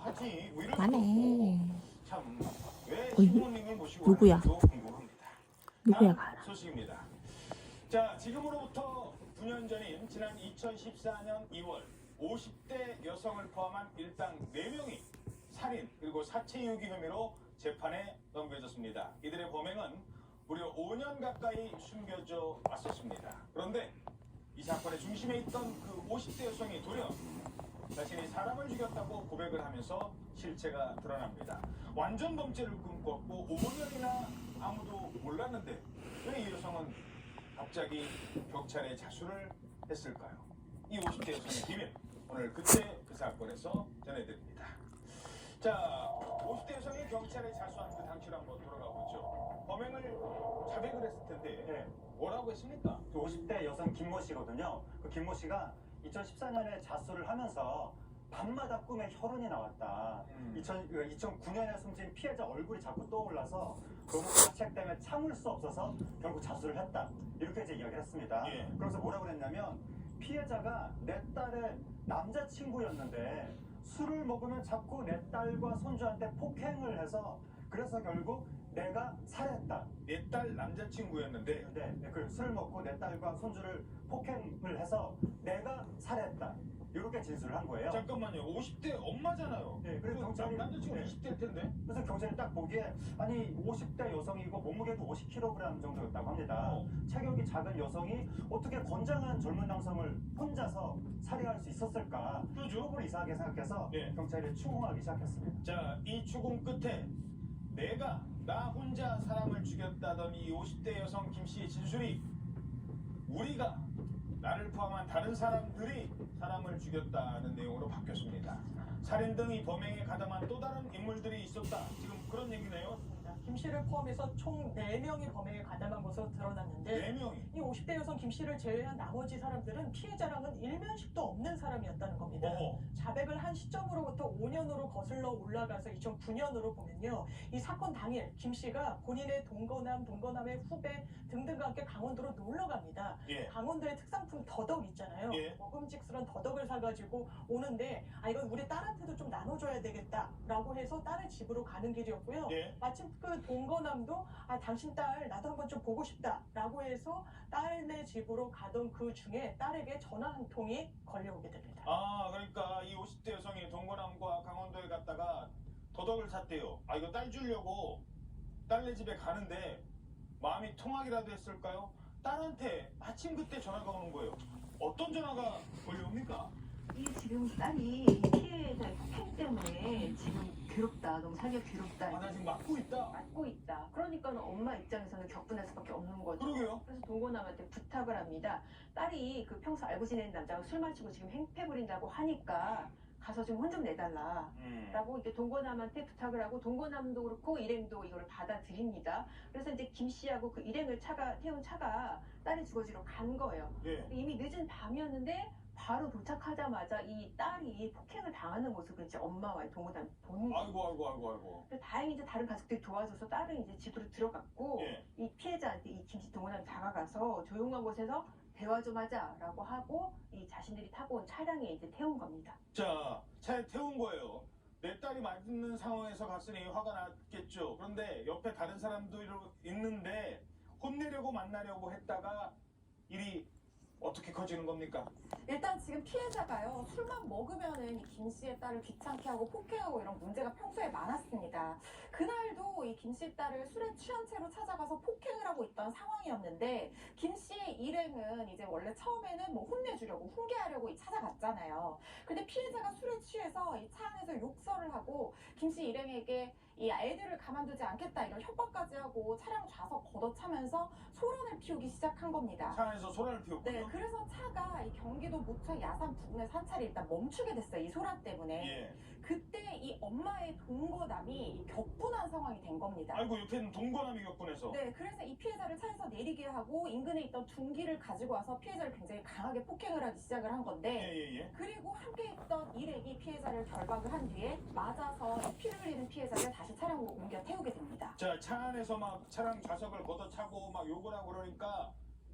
하지 뭐 이럴 수도 안해. 없고 참왜 어이, 시부모님을 모시고 누구야? 하는지도 궁금합니다. 누구야, 다음 가라. 소식입니다. 자, 지금으로부터 9년 전인 지난 2014년 2월 50대 여성을 포함한 일당 4명이 살인 그리고 사체 유기 혐의로 재판에 넘겨졌습니다. 이들의 범행은 무려 5년 가까이 숨겨져 왔었습니다. 그런데 이 사건의 중심에 있던 그 50대 여성이 돌연 자신이 사람을 죽였다고 고백을 하면서 실체가 드러납니다. 완전 범죄를 꿈꿨고 5년이나 아무도 몰랐는데 왜 이 여성은 갑자기 경찰에 자수를 했을까요? 이 50대 여성의 비밀, 오늘 그때 그 사건에서 전해드립니다. 자, 50대 여성이 경찰에 자수한 그 당시로 한번 돌아가 보죠. 범행을 자백을 했을 텐데 네. 뭐라고 했습니까? 그 50대 여성 김모 씨거든요. 그 김모 씨가 2014년에 자수를 하면서 밤마다 꿈에 혈흔이 나왔다. 2009년에 숨진 피해자 얼굴이 자꾸 떠올라서 너무 자책 때문에 참을 수 없어서 결국 자수를 했다. 이렇게 이제 이야기를 했습니다. 예. 그래서 뭐라고 그랬냐면 피해자가 내 딸의 남자친구였는데 술을 먹으면 자꾸 내 딸과 손주한테 폭행을 해서 그래서 결국 내가 살해했다. 내 딸 남자친구였는데 네, 그 술 먹고 내 딸과 손주를 폭행을 해서 내가 살해했다. 이렇게 진술을 한 거예요. 잠깐만요. 50대 엄마잖아요. 네, 그래서 경찰이 남자친구 20대일 텐데. 그래서 경찰이 딱 보기에 아니 50대 여성이고 몸무게도 50kg 정도였다고 합니다. 체격이 작은 여성이 어떻게 건장한 젊은 남성을 혼자서 살해할 수 있었을까? 그죠? 쪽으로 이상하게 생각해서 네. 경찰이 추궁하기 시작했습니다. 자, 이 추궁 끝에 내가 나 혼자 사람을 죽였다던 이 50대 여성 김 씨의 진술이 우리가 나를 포함한 다른 사람들이 사람을 죽였다는 내용으로 바뀌었습니다. 살인 등 이 범행에 가담한 또 다른 인물들이 있었다. 지금 그런 얘기네요. 김 씨를 포함해서 총 4명이 범행에 가담한 것으로 드러났는데 4명이. 이 50대 여성 김 씨를 제외한 나머지 사람들은 피해자랑은 일면식도 없는 사람이었다는 겁니다. 자백을 한 시점으로부터 5년으로 거슬러 올라가서 2009년으로 보면요. 이 사건 당일 김 씨가 본인의 동거남의 후배 등등과 함께 강원도로 놀러 갑니다. 예. 강원도의 특산품 더덕 있잖아요. 예. 먹음직스러운 더덕을 사가지고 오는데 이건 우리 딸한테도 좀 나눠줘야 되겠다라고 해서 딸의 집으로 가는 길이었고요. 예. 마침 그 동거남도 당신 딸 나도 한번 좀 보고 싶다라고 해서 딸네 집으로 가던 그 중에 딸에게 전화 한 통이 걸려오게 됩니다. 아, 그러니까 이 50대 여성이 동거남과 강원도에 갔다가 더덕을 샀대요. 아, 이거 딸 주려고 딸네 집에 가는데 마음이 통하기라도 했을까요? 딸한테 마침 그때 전화가 오는 거예요. 어떤 전화가 걸려옵니까? 이 지금 딸이 피해자의 폭행 때문에 지금 괴롭다. 너무 자기가 괴롭다. 아, 나 지금 맞고 있다. 맞고 있다. 그러니까 엄마 입장에서는 격분할 수밖에 없는 거죠. 그러게요. 그래서 동거남한테 부탁을 합니다. 딸이 그 평소 알고 지내는 남자가 술 마시고 지금 행패 부린다고 하니까 가서 좀 혼 좀 내달라. 라고 이제 동거남한테 부탁을 하고 동거남도 그렇고 일행도 이거를 받아들입니다. 그래서 이제 김 씨하고 그 일행을 태운 차가 딸이 주거지로 간 거예요. 예. 이미 늦은 밤이었는데 바로 도착하자마자 이 딸이 폭행을 당하는 모습을 이제 엄마와 동거남이 본 거예요. 아이고. 그래서 다행히 이제 다른 가족들이 도와줘서 딸은 이제 집으로 들어갔고 예. 이 피해자한테 이 김씨 동거남이 다가가서 조용한 곳에서 대화 좀 하자라고 하고 이 자신들이 타고 온 차량에 이제 태운 겁니다. 자, 차에 태운 거예요. 내 딸이 맞는 상황에서 갔으니 화가 났겠죠. 그런데 옆에 다른 사람도 있는데 혼내려고 만나려고 했다가 일이 어떻게 커지는 겁니까? 일단 지금 피해자가요, 술만 먹으면은 이 김 씨의 딸을 귀찮게 하고 폭행하고 이런 문제가 평소에 많았습니다. 그날도 이 김 씨의 딸을 술에 취한 채로 찾아가서 폭행을 하고 있던 상황이었는데, 김 씨의 일행은 이제 원래 처음에는 뭐 혼내주려고, 훈계하려고 찾아갔잖아요. 근데 피해자가 술에 취해서 이 차 안에서 욕설을 하고, 김 씨 일행에게 이 애들을 가만두지 않겠다 이런 협박까지 하고 차량 좌석 걷어차면서 소란을 피우기 시작한 겁니다. 차 안에서 소란을 피웠군요. 네, 그래서 차가 이 경기도 모처 야산 부근에서 한 차례 일단 멈추게 됐어요. 이 소란 때문에. 예. 그때 이 엄마의 동거남이 격분한 상황이 된 겁니다. 아이고, 옆에는 동거남이 격분해서. 네, 그래서 이 피해자를 차에서 내리게 하고 인근에 있던 둔기를 가지고 와서 피해자를 굉장히 강하게 폭행을 하기 시작을 한 건데, 예. 그리고 함께 있던 일행이 피해자를 결박을 한 뒤에 맞아서 피를 흘리는 피해자를 다시 차량으로 옮겨 태우게 됩니다. 자, 차 안에서 막 차량 좌석을 걷어차고 막 욕을 하고 그러니까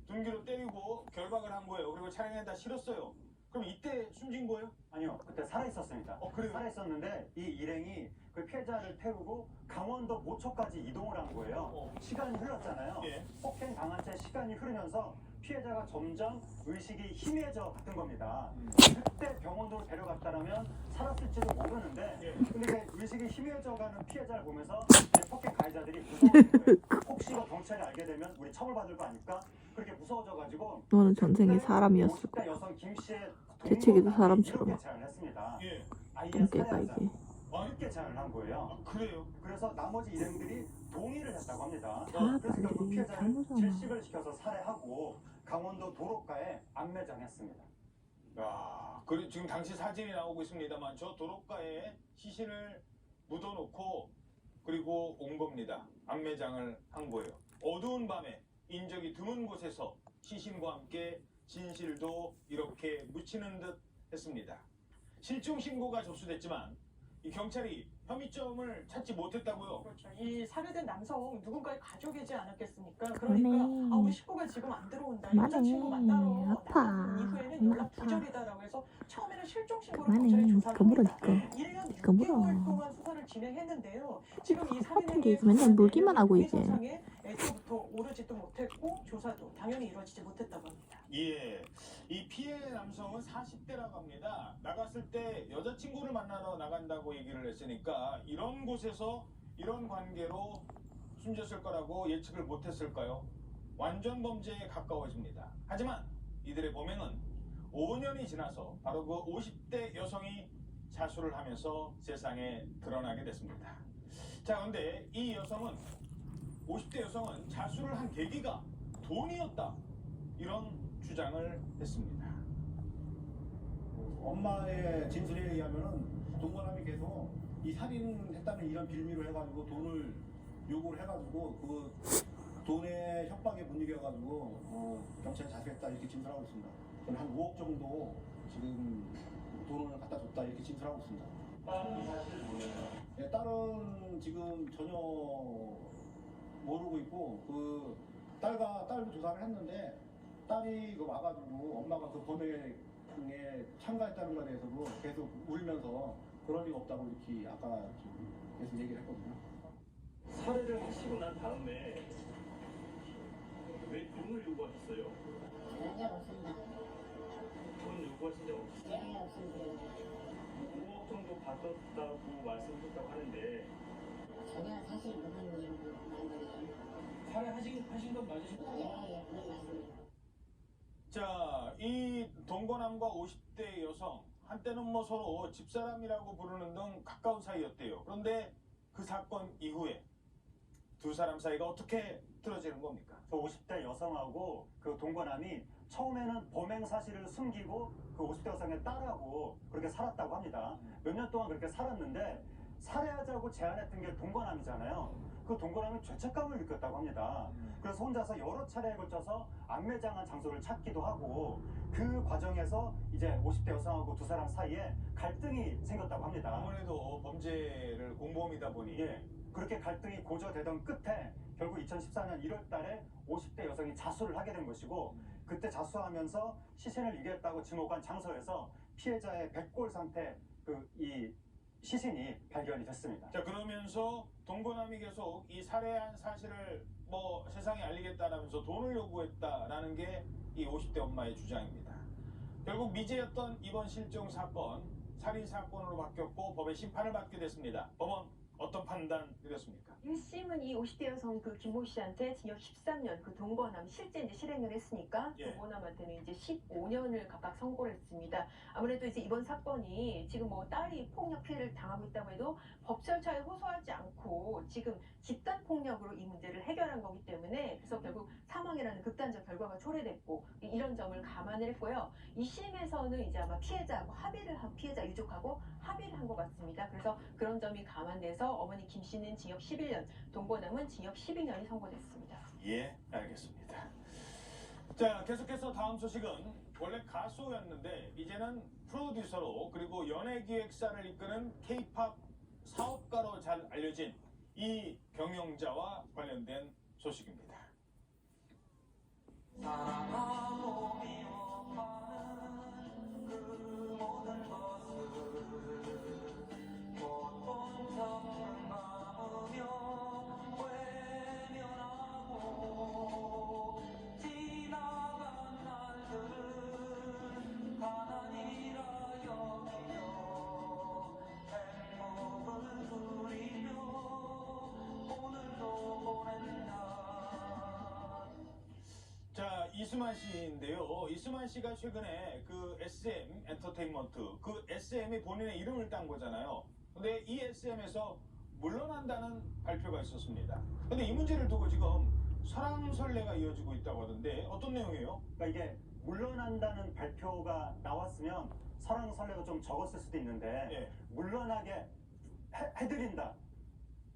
둔기로 때리고 결박을 한 거예요. 그리고 차량에다 실었어요. 그럼 이때 숨진 거예요? 아니요, 그때 살아 있었습니다. 그래요? 살아 있었는데 이 일행이 그 피해자를 태우고 강원도 모초까지 이동을 한 거예요. 시간이 흘렀잖아요. 예. 폭행 당한 채 시간이 흐르면서 피해자가 점점 의식이 희미해져 갔던 겁니다. 그때 병원으로 데려갔다라면 살았을지도 모르는데, 예. 근데 이제 의식이 희미해져가는 피해자를 보면서 이제 폭행 가해자들이 무서워진 거예요. 혹시 이거 경찰이 알게 되면 우리 처벌받을 거 아닐까? 그렇게 무서워져가지고 너는 전생에 사람이었을 50대 거야. 여성 김 씨의 재채기도 동거남이 사람처럼. 이렇게 제안을 했습니다. 예. 아이의 똥개가 살해하자. 이게. 이렇게 제안을 한 거예요. 그래요? 그래서 나머지 일행들이 동의를 했다고 합니다. 다 그래서 결국 빨리 피해자를 잘못하나. 질식을 시켜서 살해하고 강원도 도로가에 안매장했습니다. 야, 그리고 지금 당시 사진이 나오고 있습니다만 저 도로가에 시신을 묻어놓고 그리고 온 겁니다. 안매장을 한 거예요. 어두운 밤에 인적이 드문 곳에서 시신과 함께 진실도 이렇게 묻히는 듯 했습니다. 실종 신고가 접수됐지만 이 경찰이 혐의점을 찾지 못했다고요. 그렇죠. 이 살해된 남성 누군가의 가족이지 않았겠습니까? 그러니까 그러네. 우리 식구가 지금 안 들어온다. 그만해. 여자친구 만나러 아파. 나간 이후에는 연락 아파. 두절이다라고 해서 처음에는 실종 신고를 그만해. 경찰이 조사를 그거 물어, 합니다. 니꺼. 1년 니꺼 물어. 6개월 동안 수사를 진행했는데요. 지금 이 같은 게 살인행위에 있어. 맨날 물기만 하고 이제. 상에 애초부터 오르지도 못했고 조사도 당연히 이루어지지 못했다고 합니다. 예, 이 피해 남성은 40대라고 합니다. 나갔을 때 여자친구를 만나러 나간다고 얘기를 했으니까 이런 곳에서 이런 관계로 숨졌을 거라고 예측을 못했을까요? 완전 범죄에 가까워집니다. 하지만 이들의 범행은 5년이 지나서 바로 그 50대 여성이 자수를 하면서 세상에 드러나게 됐습니다. 자, 그런데 이 여성은 50대 여성은 자수를 한 계기가 돈이었다. 이런 주장을 했습니다. 엄마의 진술에 의하면은 동거남이 계속 이 살인했다는 이런 빌미로 해가지고 돈을 요구를 해가지고 그 돈의 협박에 못 이겨가지고 경찰에 자수했다 이렇게 진술하고 있습니다. 저는 한 5억 정도 지금 돈을 갖다 줬다 이렇게 진술하고 있습니다. 딸은 사실 모르겠어요. 네, 딸은 지금 전혀 모르고 있고 그 딸도 조사를 했는데 딸이 그 와가지고 엄마가 그 범행에 참가했다는 것에 대해서도 계속 울면서 그럴 리가 없다고 이렇게 아까 계속 얘기를 했거든요. 살해를 하시고 난 다음에 왜 돈을 요구하셨어요? 그런 적 없습니다. 돈 요구하신 적 없으세요? 네, 없습니다. 5억 정도 받았다고 말씀하셨다고 하는데 전혀 사실 모르는 일이고 말이에요. 살해하신 건 맞으시고 예, 그런 말씀입니다. 자, 이 동거남과 50대 여성 한때는 뭐 서로 집사람이라고 부르는 등 가까운 사이였대요. 그런데 그 사건 이후에 두 사람 사이가 어떻게 틀어지는 겁니까? 그 50대 여성하고 그 동거남이 처음에는 범행 사실을 숨기고 그 50대 여성의 딸하고 그렇게 살았다고 합니다. 몇 년 동안 그렇게 살았는데 살해하자고 제안했던 게 동거남이잖아요. 그 동거남이 죄책감을 느꼈다고 합니다. 그래서 혼자서 여러 차례에 걸쳐서 안매장한 장소를 찾기도 하고 그 과정에서 이제 50대 여성하고 두 사람 사이에 갈등이 생겼다고 합니다. 아무래도 범죄를 공범이다 보니 예, 그렇게 갈등이 고조되던 끝에 결국 2014년 1월 달에 50대 여성이 자수를 하게 된 것이고 그때 자수하면서 시신을 유기했다고 지목한 장소에서 피해자의 백골 상태 이 시신이 발견이 됐습니다. 자, 그러면서 동거남이 계속 이 살해한 사실을 뭐 세상에 알리겠다라면서 돈을 요구했다라는 게 이 50대 엄마의 주장입니다. 결국 미제였던 이번 실종 사건 살인 사건으로 바뀌었고 법의 심판을 받게 됐습니다. 법원 어떤 판단 내렸습니까? 1심은 이 50대 여성 그 김모 씨한테 징역 13년 그 동거남 실제 이제 실행을 했으니까 예. 동거남한테는 이제 15년을 각각 선고를 했습니다. 아무래도 이제 이번 사건이 지금 뭐 딸이 폭력 피해를 당하고 있다고 해도 법 절차에 호소하지 않고 지금 집단 폭력으로 이 문제를 해결한 거기 때문에 그래서 결국 사망이라는 극단적 결과가 초래됐고 이런 점을 감안을 했고요. 2심에서는 이제 아마 피해자하고 합의를 한 피해자 유족하고 합의를 한 것 같습니다. 그래서 그런 점이 감안돼서 어머니 김 씨는 징역 11년, 동거남은 징역 12년이 선고됐습니다. 예, 알겠습니다. 자, 계속해서 다음 소식은 원래 가수였는데 이제는 프로듀서로 그리고 연예기획사를 이끄는 K-팝 사업가로 잘 알려진 이 경영자와 관련된 소식입니다. 이수만 씨인데요. 이수만 씨가 최근에 그 SM 엔터테인먼트, 그 SM이 본인의 이름을 딴 거잖아요. 근데 이 SM에서 물러난다는 발표가 있었습니다. 근데 이 문제를 두고 지금 설왕설래가 이어지고 있다고 하던데 어떤 내용이에요? 그러니까 이게 물러난다는 발표가 나왔으면 설왕설래가 좀 적었을 수도 있는데 예. 물러나게 해드린다.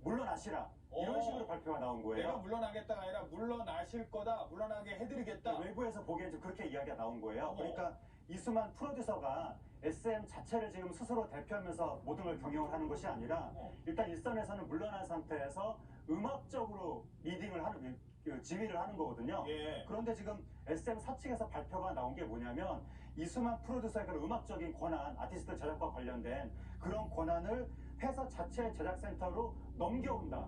물러나시라. 이런 식으로 발표가 나온 내가 거예요. 물러나겠다가 아니라 물러나실 거다, 물러나게 해드리겠다. 외부에서 보기엔 좀 그렇게 이야기가 나온 거예요. 그러니까 이수만 프로듀서가 SM 자체를 지금 스스로 대표하면서 모든 걸 경영을 하는 것이 아니라 일단 일선에서는 물러난 상태에서 음악적으로 리딩을 하는 지휘를 하는 거거든요. 예. 그런데 지금 SM 사측에서 발표가 나온 게 뭐냐면 이수만 프로듀서의 그런 음악적인 권한, 아티스트 제작과 관련된 그런 권한을 회사 자체 제작센터로 넘겨온다.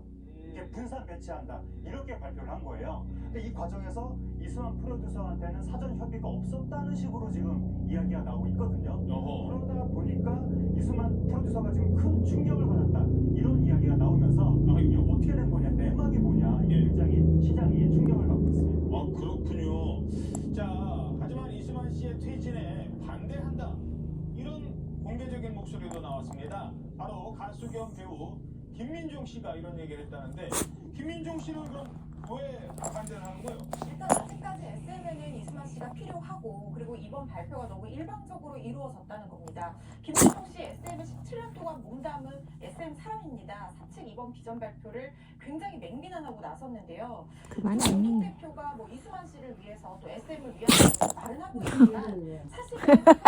이게 분산 배치한다. 이렇게 발표를 한 거예요. 근데 이 과정에서 이수만 프로듀서한테는 사전 협의가 없었다는 식으로 지금 이야기가 나오고 있거든요. 그러다 보니까 이수만 프로듀서가 지금 큰 충격을 받았다. 이런 이야기가 나오면서 이게 어떻게 된 거냐, 내막이 뭐냐, 이게 굉장히 시장이 충격을 받고 있습니다. 아, 그렇군요. 자, 하지만 이수만 씨의 퇴진에 반대한다. 이런 공개적인 목소리도 나왔습니다. 바로 가수 겸 배우 김민종 씨가 이런 얘기를 했다는데, 김민종 씨는 그럼 왜 반대를 하는 거예요? 일단 아직까지 SM에는 이수만 씨가 필요하고, 그리고 이번 발표가 너무 일방적으로 이루어졌다는 겁니다. 김민종 씨 SM에 17년 동안 몸담은 SM 사람입니다. 사측 이번 비전 발표를 굉장히 맹비난하고 나섰는데요. 그만해. 김민종 대표가 뭐 이수만 씨를 위해서 또 SM을 위해서 말은 하고 있지만 사실은